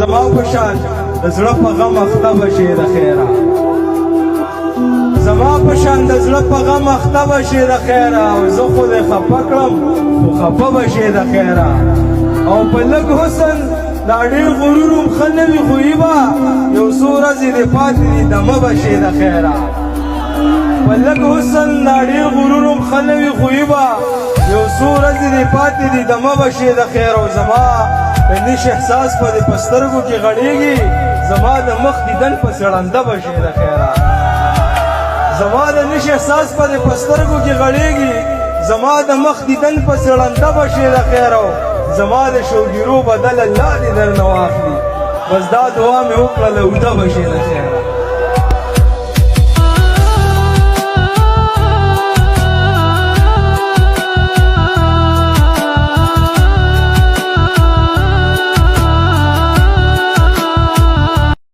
زما په شان د زړه په غم اخته بشې د خیره زما په شان د زړه په غم اخته بشې د خیره او زه خو دې خفه کړم خو خفه بشې د خیره او په لږ حسن دا ډېر غرور هم ښه نه وي خو یې به یو څو ورځې دې پاتې دي دمه بشې د خیره په لږ حسن دا ډېر غرور هم ښه نه وي خو یې به یو څو ورځې دې پاتې دي دمه بشې د خیره او زما د نش احساس په دې په سترګو کې غړېږي زما د مخ دیدن په څړنده بشې د خیره زما د نش احساس په دې په سترګو کې غړېږي زما د مخ دیدن په څړنده بشې د خیره زما د شوګیرو بدل الله دې درنه واخلي بس دا دعا مې وکړله اوده بشې د خیره